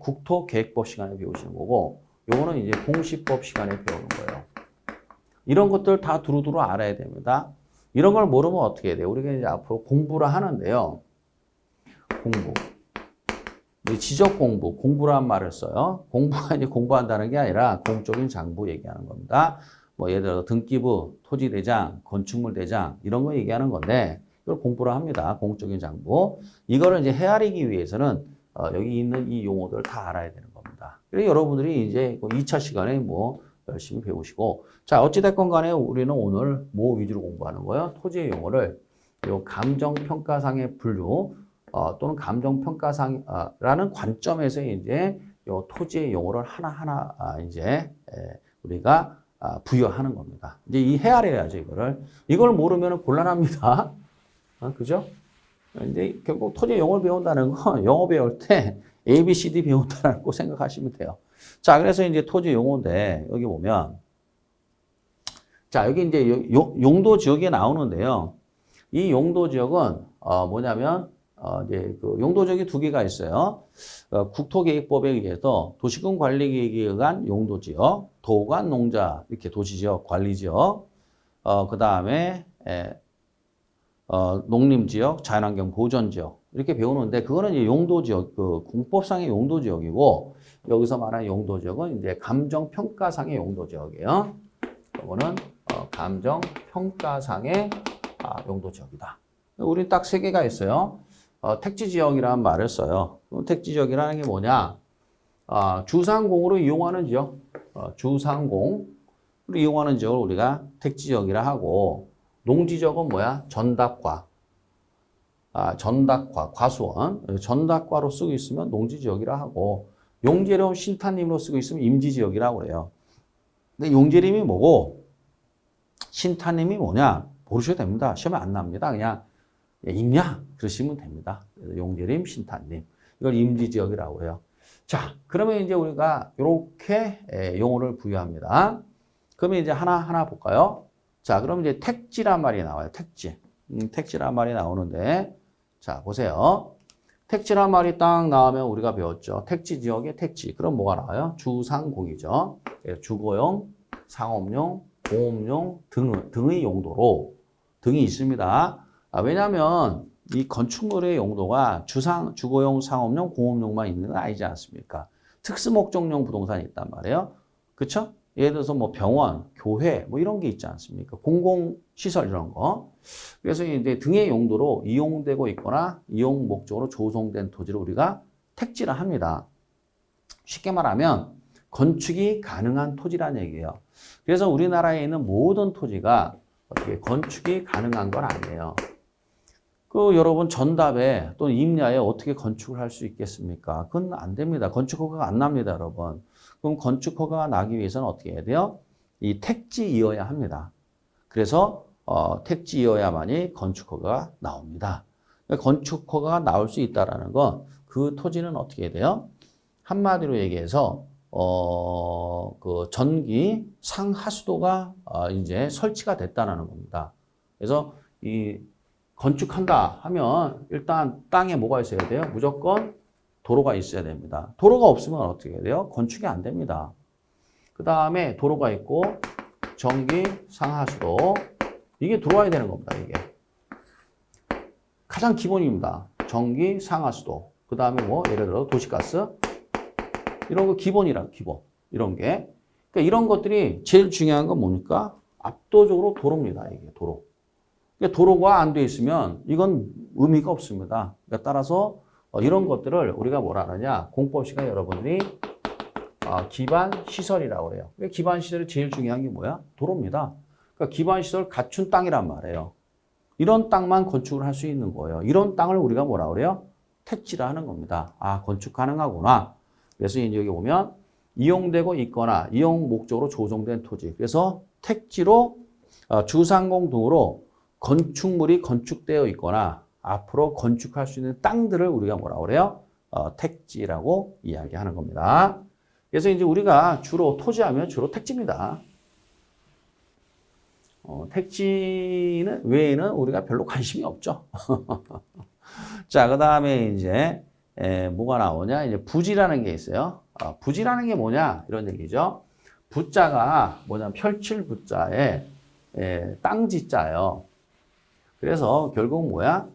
국토계획법 시간에 배우시는 거고, 요거는 이제 공시법 시간에 배우는 거예요. 이런 것들 다 두루두루 알아야 됩니다. 이런 걸 모르면 어떻게 해야 돼요? 우리가 이제 앞으로 공부를 하는데요. 공부. 지적 공부, 공부란 말을 써요. 공부가 이제 공부한다는 게 아니라 공적인 장부 얘기하는 겁니다. 뭐 예를 들어 등기부, 토지대장, 건축물대장 이런 거 얘기하는 건데 이걸 공부를 합니다. 공적인 장부. 이거를 이제 헤아리기 위해서는 여기 있는 이 용어들을 다 알아야 되는 겁니다. 그래서 여러분들이 이제 2차 시간에 뭐 열심히 배우시고 자 어찌됐건 간에 우리는 오늘 뭐 위주로 공부하는 거예요? 토지의 용어를 요 감정평가상의 분류 또는 감정평가상이라는 관점에서 이제 요 토지의 용어를 하나하나 이제 우리가 부여하는 겁니다. 이제 이 헤아려야죠, 이거를. 이걸 모르면 곤란합니다. 그죠? 근데 결국 토지의 용어를 배운다는 건 영어 배울 때 A, B, C, D 배운다는 거 생각하시면 돼요. 자, 그래서 이제 토지 용어인데 여기 보면 자, 여기 이제 용도 지역이 나오는데요. 이 용도 지역은 뭐냐면 이제 그 용도 지역이 두 개가 있어요. 국토계획법에 의해서 도시군관리계획에 의한 용도 지역, 도관 농자 이렇게 도시지역 관리지역, 그 다음에 농림지역, 자연환경 보전지역 이렇게 배우는데 그거는 이제 용도지역, 그 공법상의 용도지역이고 여기서 말하는 용도지역은 이제 감정평가상의 용도지역이에요. 이거는 감정평가상의 용도지역이다. 우리 딱 세 개가 있어요. 택지지역이라는 말을 써요. 택지지역이라는 게 뭐냐? 주상공으로 이용하는 지역, 주상공으로 이용하는 지역을 우리가 택지지역이라 하고 농지지역은 뭐야? 전답과. 전답과, 과수원. 전답과로 쓰고 있으면 농지지역이라 하고, 용재림 신탄림으로 쓰고 있으면 임지지역이라고 그래요. 근데 용재림이 뭐고, 신탄림이 뭐냐? 모르셔도 됩니다. 시험에 안 납니다. 그냥, 있냐? 그러시면 됩니다. 용재림, 신탄림. 이걸 임지지역이라고 해요. 자, 그러면 이제 우리가 이렇게 용어를 부여합니다. 그러면 이제 하나하나 볼까요? 자, 그럼 이제 택지란 말이 나와요. 택지. 택지란 말이 나오는데, 자, 보세요. 택지란 말이 딱 나오면 우리가 배웠죠. 택지 지역의 택지. 그럼 뭐가 나와요? 주상공이죠. 주거용, 상업용, 공업용 등의 용도로 등이 있습니다. 왜냐하면 이 건축물의 용도가 주거용, 상업용, 공업용만 있는 건 아니지 않습니까? 특수목적용 부동산이 있단 말이에요. 그렇죠? 예를 들어서 뭐 병원, 교회 뭐 이런 게 있지 않습니까? 공공시설 이런 거. 그래서 이제 등의 용도로 이용되고 있거나 이용 목적으로 조성된 토지를 우리가 택지라 합니다. 쉽게 말하면 건축이 가능한 토지라는 얘기예요. 그래서 우리나라에 있는 모든 토지가 어떻게 건축이 가능한 건 아니에요. 여러분 전답에 또는 임야에 어떻게 건축을 할 수 있겠습니까? 그건 안 됩니다. 건축 허가가 안 납니다, 여러분. 그럼 건축 허가가 나기 위해서는 어떻게 해야 돼요? 이 택지이어야 합니다. 그래서 택지이어야만이 건축 허가가 나옵니다. 건축 허가가 나올 수 있다라는 건 그 토지는 어떻게 해야 돼요? 한마디로 얘기해서 그 전기 상하수도가 이제 설치가 됐다는 겁니다. 그래서 이 건축한다 하면 일단 땅에 뭐가 있어야 돼요? 무조건 도로가 있어야 됩니다. 도로가 없으면 어떻게 해야 돼요? 건축이 안 됩니다. 그 다음에 도로가 있고 전기, 상하수도 이게 들어와야 되는 겁니다. 이게 가장 기본입니다. 전기, 상하수도 그 다음에 뭐 예를 들어 도시가스 이런 거 기본이라 기본 이런 게 그러니까 이런 것들이 제일 중요한 건 뭡니까? 압도적으로 도로입니다. 이게 도로. 그러니까 도로가 안 돼 있으면 이건 의미가 없습니다. 그러니까 따라서 이런 것들을 우리가 뭐라 하느냐 공법 시간에 여러분들이 기반 시설이라고 해요. 기반 시설이 제일 중요한 게 뭐야? 도로입니다. 그러니까 기반 시설 갖춘 땅이란 말이에요. 이런 땅만 건축을 할 수 있는 거예요. 이런 땅을 우리가 뭐라 그래요? 택지라 하는 겁니다. 건축 가능하구나. 그래서 이제 여기 보면 이용되고 있거나 이용 목적으로 조성된 토지. 그래서 택지로 주상공 등으로 건축물이 건축되어 있거나 앞으로 건축할 수 있는 땅들을 우리가 뭐라고 그래요? 택지라고 이야기하는 겁니다. 그래서 이제 우리가 주로 토지하면 주로 택지입니다. 택지는 외에는 우리가 별로 관심이 없죠. 자, 그 다음에 이제 뭐가 나오냐? 이제 부지라는 게 있어요. 부지라는 게 뭐냐? 이런 얘기죠. 부자가 뭐냐면 펼칠 부자에 땅지자예요. 그래서 결국 뭐야?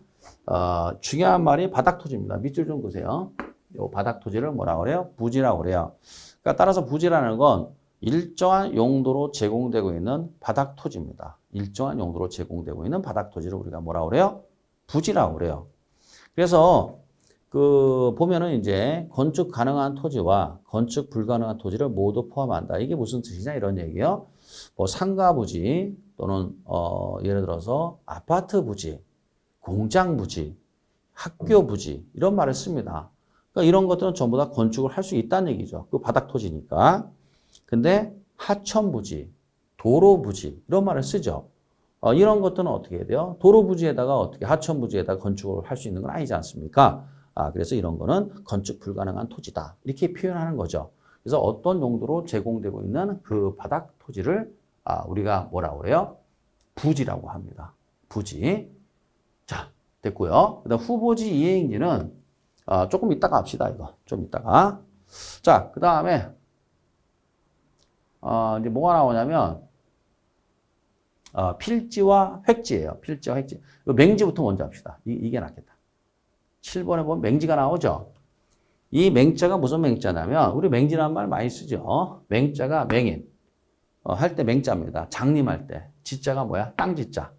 중요한 말이 바닥토지입니다. 밑줄 좀 보세요. 요 바닥 토지를 뭐라고 그래요? 부지라고 그래요. 그러니까 따라서 부지라는 건 일정한 용도로 제공되고 있는 바닥 토지입니다. 일정한 용도로 제공되고 있는 바닥 토지를 우리가 뭐라고 그래요? 부지라고 그래요. 그래서 그 보면은 이제 건축 가능한 토지와 건축 불가능한 토지를 모두 포함한다. 이게 무슨 뜻이냐 이런 얘기예요. 뭐 상가 부지 또는 예를 들어서 아파트 부지, 공장 부지, 학교 부지 이런 말을 씁니다. 그러니까 이런 것들은 전부 다 건축을 할 수 있다는 얘기죠. 그 바닥 토지니까. 근데 하천 부지, 도로 부지 이런 말을 쓰죠. 이런 것들은 어떻게 해야 돼요? 도로 부지에다가 어떻게 하천 부지에다가 건축을 할 수 있는 건 아니지 않습니까? 그래서 이런 거는 건축 불가능한 토지다. 이렇게 표현하는 거죠. 그래서 어떤 용도로 제공되고 있는 그 바닥 토지를 우리가 뭐라고 그래요? 부지라고 합니다. 부지. 자, 됐고요. 그다음 후보지 이행지는 조금 이따가 합시다. 이거 좀 이따가. 자, 그 다음에 이제 뭐가 나오냐면 필지와 획지예요. 필지와 획지. 맹지부터 먼저 합시다. 이게 낫겠다. 7번에 보면 맹지가 나오죠. 이 맹자가 무슨 맹자냐면 우리 맹지라는 말 많이 쓰죠. 맹자가 맹인. 할 때 맹자입니다. 장림할 때. 지자가 뭐야? 땅지자.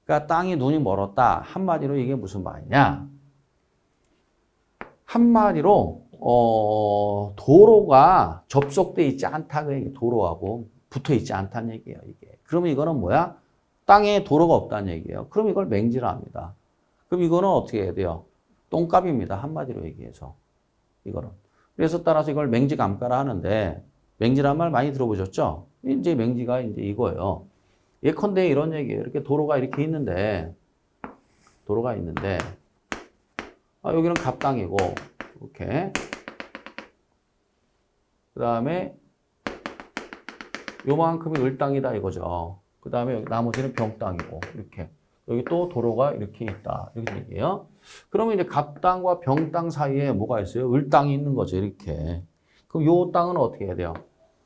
그러니까 땅이 눈이 멀었다. 한마디로 이게 무슨 말이냐? 한마디로 도로가 접속돼 있지 않다. 그 얘기. 도로하고 붙어 있지 않다는 얘기예요. 이게. 그러면 이거는 뭐야? 땅에 도로가 없다는 얘기예요. 그럼 이걸 맹지라 합니다. 그럼 이거는 어떻게 해야 돼요? 똥값입니다. 한마디로 얘기해서. 이거는. 그래서 따라서 이걸 맹지 감가라 하는데 맹지란 말 많이 들어보셨죠? 이제 맹지가 이제 이거예요. 예컨대 이런 얘기예요. 이렇게 도로가 이렇게 있는데 여기는 갑땅이고 이렇게 그 다음에 요만큼이 을땅이다 이거죠. 그 다음에 나머지는 병땅이고 이렇게 여기 또 도로가 이렇게 있다 이렇게 얘기해요. 그러면 이제 갑땅과 병땅 사이에 뭐가 있어요? 을땅이 있는 거죠. 이렇게. 그럼 요 땅은 어떻게 해야 돼요?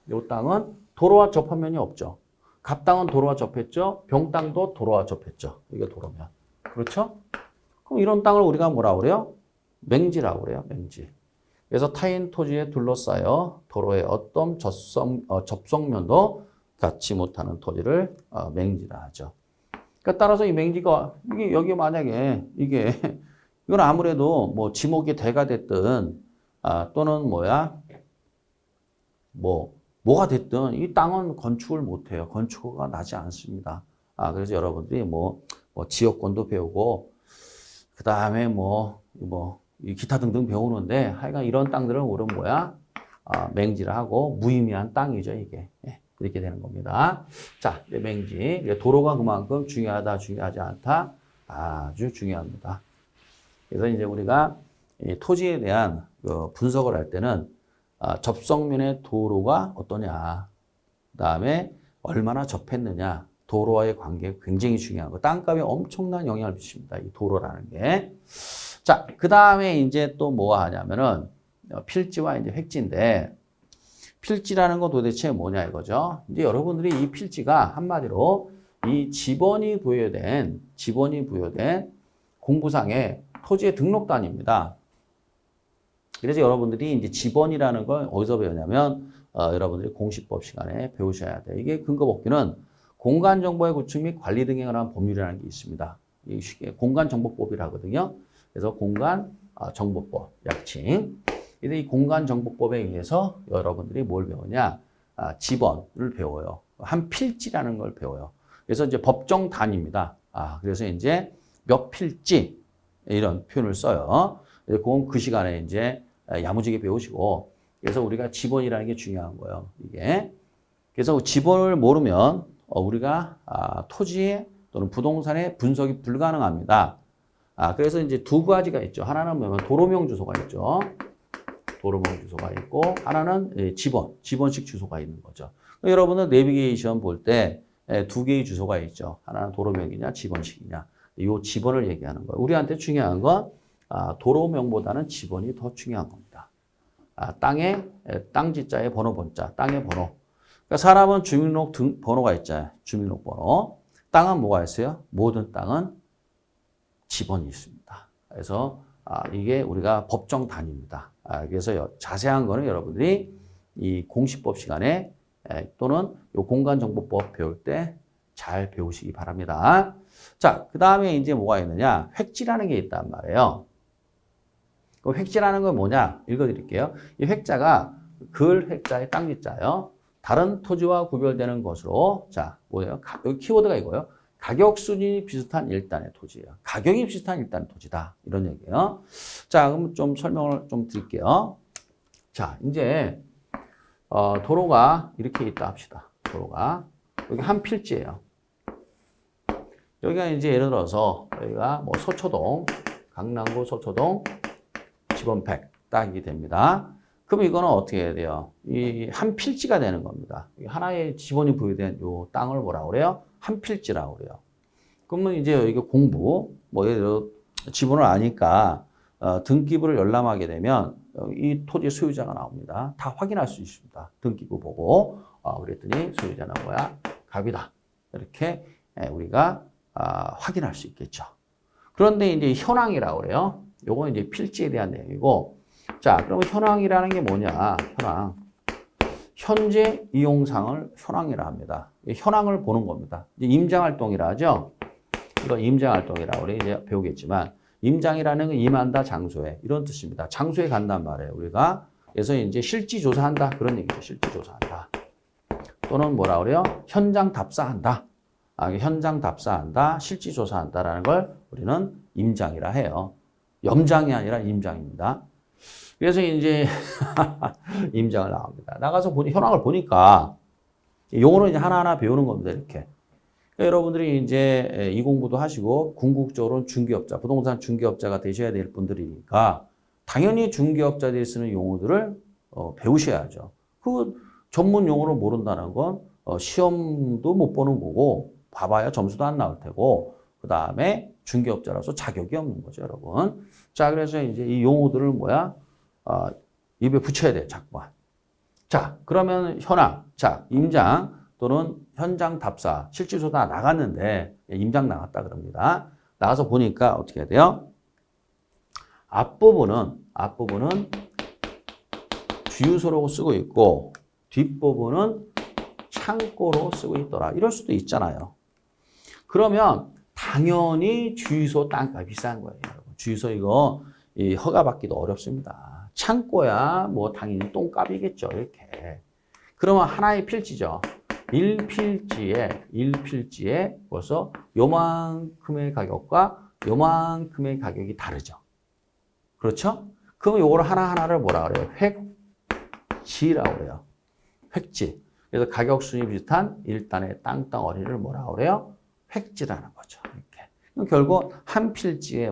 요 땅은 도로와 접한 면이 없죠. 갑땅은 도로와 접했죠. 병땅도 도로와 접했죠. 이게 도로면. 그렇죠? 그럼 이런 땅을 우리가 뭐라고 그래요? 맹지라고 그래요. 맹지. 그래서 타인 토지에 둘러싸여 도로의 어떤 접속면도 갖지 못하는 토지를 맹지라 하죠. 그러니까 따라서 이 맹지가 이게 여기 만약에 이건 아무래도 뭐 지목이 대가 됐든 또는 뭐가 됐든 이 땅은 건축을 못 해요. 건축허가 나지 않습니다. 그래서 여러분들이 뭐 지역권도 배우고 그다음에 이 기타 등등 배우는데 하여간 이런 땅들은 우리는 맹지를 하고 무의미한 땅이죠, 이게. 이렇게 되는 겁니다. 자, 맹지. 도로가 그만큼 중요하다, 중요하지 않다. 아주 중요합니다. 그래서 이제 우리가 이 토지에 대한 분석을 할 때는 접속면의 도로가 어떠냐. 그 다음에 얼마나 접했느냐. 도로와의 관계가 굉장히 중요한 거. 땅값에 엄청난 영향을 미칩니다. 이 도로라는 게. 자, 그 다음에 이제 또 뭐가 하냐면은 필지와 이제 획지인데 필지라는 건 도대체 뭐냐 이거죠. 이제 여러분들이 이 필지가 한마디로 이 지번이 부여된 공부상의 토지의 등록단입니다. 그래서 여러분들이 이제 지번이라는 걸 어디서 배우냐면 여러분들이 공시법 시간에 배우셔야 돼요. 이게 근거법규는 공간정보의 구축 및 관리 등에 관한 법률이라는 게 있습니다. 이게 공간정보법이라거든요. 그래서 공간정보법 약칭. 이 공간정보법에 의해서 여러분들이 뭘 배우냐? 지번을 배워요. 한 필지라는 걸 배워요. 그래서 이제 법정 단위입니다. 그래서 이제 몇 필지 이런 표현을 써요. 그건 그 시간에 이제 야무지게 배우시고 그래서 우리가 지번이라는 게 중요한 거예요. 이게. 그래서 지번을 모르면 우리가 토지 또는 부동산의 분석이 불가능합니다. 그래서 이제 두 가지가 있죠. 하나는 뭐냐면 도로명 주소가 있죠. 도로명 주소가 있고 하나는 지번식 주소가 있는 거죠. 여러분은 내비게이션 볼 때 두 개의 주소가 있죠. 하나는 도로명이냐 지번식이냐. 이 지번을 얘기하는 거예요. 우리한테 중요한 건 도로명보다는 지번이 더 중요한 겁니다. 땅지자의 번호번자, 땅의 번호. 그러니까 사람은 주민등록 번호가 있잖아요. 주민등록 번호. 땅은 뭐가 있어요? 모든 땅은 지번이 있습니다. 그래서 이게 우리가 법정 단위입니다. 그래서 자세한 거는 여러분들이 이 공시법 시간에 또는 요 공간정보법 배울 때 잘 배우시기 바랍니다. 자, 그 다음에 이제 뭐가 있느냐? 획지라는 게 있단 말이에요. 그 획지라는 건 뭐냐? 읽어드릴게요. 이 획자가 글 획자의 땅지자요. 다른 토지와 구별되는 것으로, 자, 뭐예요? 여기 키워드가 이거예요. 가격 수준이 비슷한 일단의 토지예요. 가격이 비슷한 일단의 토지다. 이런 얘기예요. 자, 그럼 좀 설명을 좀 드릴게요. 자, 이제 도로가 이렇게 있다 합시다. 도로가 여기 한 필지예요. 여기가 이제 예를 들어서 여기가 뭐 서초동, 강남구 서초동 지번 100 딱이 됩니다. 그럼 이거는 어떻게 해야 돼요? 이 한 필지가 되는 겁니다. 하나의 지번이 부여된 요 땅을 뭐라고 그래요? 한 필지라고 그래요. 그러면 이제 여기 공부, 뭐 예를 들어 지번을 아니까 등기부를 열람하게 되면 이 토지 소유자가 나옵니다. 다 확인할 수 있습니다. 등기부 보고 그랬더니 소유자는 뭐야? 갑이다. 이렇게 우리가 확인할 수 있겠죠. 그런데 이제 현황이라고 그래요. 요건 이제 필지에 대한 내용이고, 자, 그러면 현황이라는 게 뭐냐? 현황. 현재 이용상을 현황이라 합니다. 현황을 보는 겁니다. 이제 임장활동이라 하죠. 이거 임장활동이라고 우리 이제 배우겠지만, 임장이라는 건 임한다, 장소에. 이런 뜻입니다. 장소에 간단 말이에요, 우리가. 그래서 이제 실지조사한다. 그런 얘기죠. 실지조사한다. 또는 뭐라 그래요? 현장 답사한다. 현장 답사한다, 실지조사한다라는 걸 우리는 임장이라 해요. 염장이 아니라 임장입니다. 그래서 이제 임장을 나옵니다. 나가서 현황을 보니까 용어는 이제 하나하나 배우는 겁니다. 이렇게. 그러니까 여러분들이 이제 이 공부도 하시고 궁극적으로는 중개업자, 부동산 중개업자가 되셔야 될 분들이니까 당연히 중개업자들이 쓰는 용어들을 배우셔야죠. 그 전문 용어를 모른다는 건 시험도 못 보는 거고 봐봐야 점수도 안 나올 테고 그 다음에 중개업자라서 자격이 없는 거죠, 여러분. 자, 그래서 이제 이 용어들을 입에 붙여야 돼요, 자꾸만. 자, 그러면 현황, 자, 임장 또는 현장 답사, 실질조사 나갔는데 임장 나갔다 그럽니다. 나가서 보니까 어떻게 해야 돼요? 앞부분은 주유소로 쓰고 있고 뒷부분은 창고로 쓰고 있더라. 이럴 수도 있잖아요. 그러면 당연히 주유소 땅값이 비싼 거예요, 여러분. 주유소 이거 허가받기도 어렵습니다. 창고야 뭐 당연히 똥값이겠죠, 이렇게. 그러면 하나의 필지죠. 1필지에 벌써 요만큼의 가격과 요만큼의 가격이 다르죠. 그렇죠? 그럼 요거를 하나하나를 뭐라 그래요? 획지라고 그래요. 획지. 그래서 가격 순위 비슷한 일단의 땅덩어리를 뭐라 그래요? 획지라는 거죠. 이렇게. 그럼 결국 한 필지에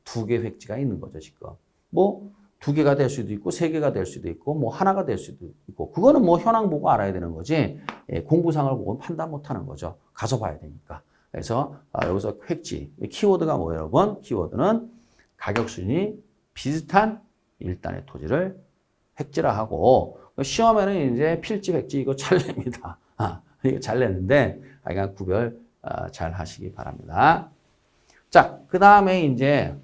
두 개 획지가 있는 거죠, 지금. 뭐, 2개가 될 수도 있고, 3개가 될 수도 있고, 뭐, 하나가 될 수도 있고. 그거는 뭐, 현황 보고 알아야 되는 거지, 공부상을 보고 판단 못 하는 거죠. 가서 봐야 되니까. 그래서, 여기서 획지. 키워드가 뭐예요, 여러분? 키워드는 가격 순위 비슷한 일단의 토지를 획지라 하고, 시험에는 이제 필지, 획지 이거 잘 냅니다. 이거 잘 내는데, 그냥 구별 잘 하시기 바랍니다. 자, 그 다음에 이제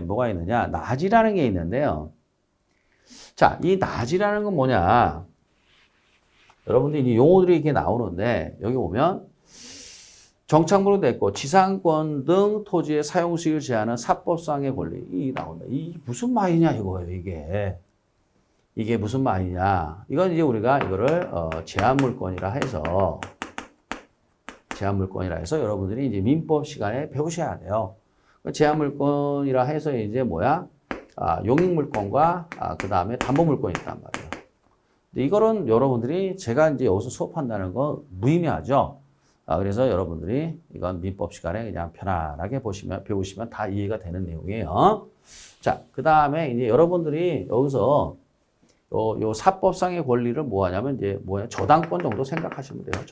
뭐가 있느냐. 낮이라는 게 있는데요. 자, 이 낮이라는 건 뭐냐. 여러분들 이 용어들이 이렇게 나오는데, 여기 보면 정착물로 됐고, 지상권 등 토지의 사용 수익을 제한하는 사법상의 권리. 이 나온다. 이게 무슨 말이냐, 이거예요, 이게. 이게 무슨 말이냐. 이건 이제 우리가 이거를 제한물권이라 해서 여러분들이 이제 민법 시간에 배우셔야 돼요. 제한물권이라 해서 이제 용익물권과 그 다음에 담보물권이 있단 말이에요. 근데 이거는 여러분들이 제가 이제 여기서 수업한다는 건 무의미하죠. 그래서 여러분들이 이건 민법 시간에 그냥 편안하게 배우시면 다 이해가 되는 내용이에요. 자, 그 다음에 이제 여러분들이 여기서 요 사법상의 권리를 뭐 하냐면 이제 저당권 정도 생각하시면 돼요.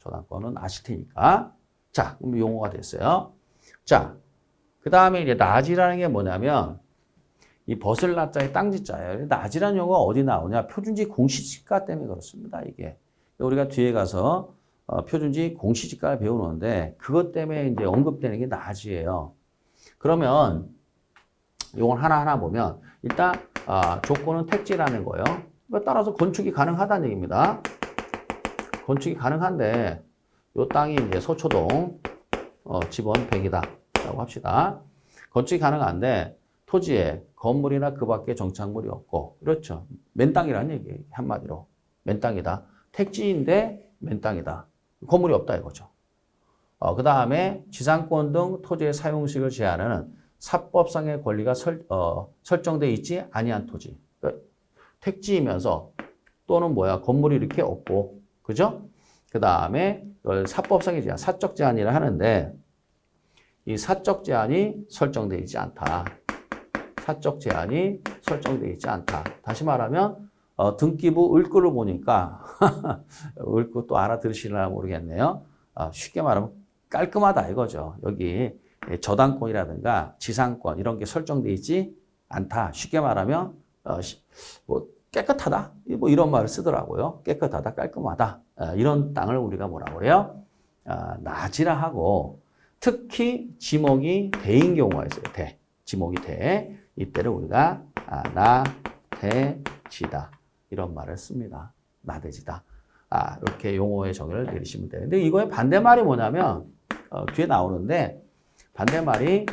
저당권은 아실 테니까. 자, 그럼 용어가 됐어요. 자, 그 다음에 이제 낮이라는 게 뭐냐면 이 벗을 낮자의 땅지자예요. 낮이라는 용어가 어디 나오냐? 표준지 공시지가 때문에 그렇습니다. 이게 우리가 뒤에 가서 표준지 공시지가를 배우는데 그것 때문에 이제 언급되는 게 낮이에요. 그러면 이건 하나하나 보면 일단 조건은 택지라는 거예요. 따라서 건축이 가능하다는 얘기입니다. 건축이 가능한데 이 땅이 이제 서초동 집원 100이다 라고 합시다. 건축이 가능한데 토지에 건물이나 그 밖에 정착물이 없고 그렇죠. 맨 땅이라는 얘기예요. 한마디로 맨 땅이다. 택지인데 맨 땅이다. 건물이 없다 이거죠. 그 다음에 지상권 등 토지의 사용식을 제한하는 사법상의 권리가 설정되어 있지 아니한 토지. 그러니까 택지이면서 또는 건물이 이렇게 없고, 그죠? 그 다음에 사법상의 제한, 사적 제한이라 하는데 이 사적 제한이 설정되어 있지 않다. 사적 제한이 설정되어 있지 않다. 다시 말하면 등기부 을구를 보니까 을구 또 알아들으시려나 모르겠네요. 쉽게 말하면 깔끔하다 이거죠. 여기 저당권이라든가 지상권 이런 게 설정되어 있지 않다. 쉽게 말하면 깨끗하다. 이런 말을 쓰더라고요. 깨끗하다, 깔끔하다. 이런 땅을 우리가 뭐라고 그래요? 나지라 하고 특히 지목이 대인 경우가 있어요. 대. 지목이 대. 이때를 우리가 나대지다. 이런 말을 씁니다. 나대지다. 이렇게 용어의 정의를 내리시면 돼요. 근데 이거의 반대말이 뭐냐면 뒤에 나오는데 반대말이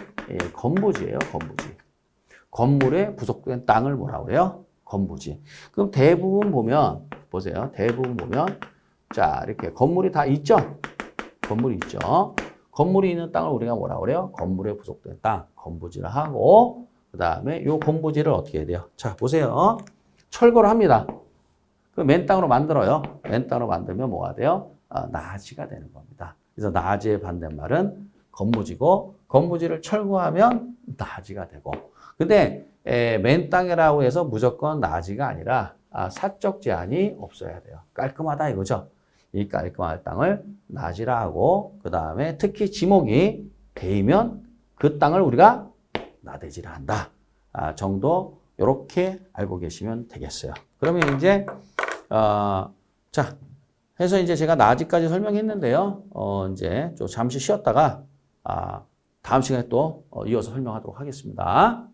건부지예요. 건부지. 건물에 부속된 땅을 뭐라고 그래요? 건부지. 그럼 대부분 보면 보세요. 대부분 보면 자 이렇게 건물이 다 있죠. 건물이 있죠. 건물이 있는 땅을 우리가 뭐라고 그래요? 건물에 부속된 땅, 건부지를 하고 그 다음에 요 건부지를 어떻게 해야 돼요? 자 보세요. 철거를 합니다. 그 맨 땅으로 만들어요. 맨 땅으로 만들면 뭐가 돼요? 나지가 되는 겁니다. 그래서 나지의 반대말은 건부지고 건부지를 철거하면 나지가 되고 근데 맨 땅이라고 해서 무조건 나지가 아니라 사적 제한이 없어야 돼요. 깔끔하다 이거죠. 이 깔끔한 땅을 나지라 하고 그 다음에 특히 지목이 대이면 그 땅을 우리가 나대지라 한다. 정도 이렇게 알고 계시면 되겠어요. 그러면 이제 자 해서 이제 제가 나지까지 설명했는데요. 이제 좀 잠시 쉬었다가 다음 시간에 또 이어서 설명하도록 하겠습니다.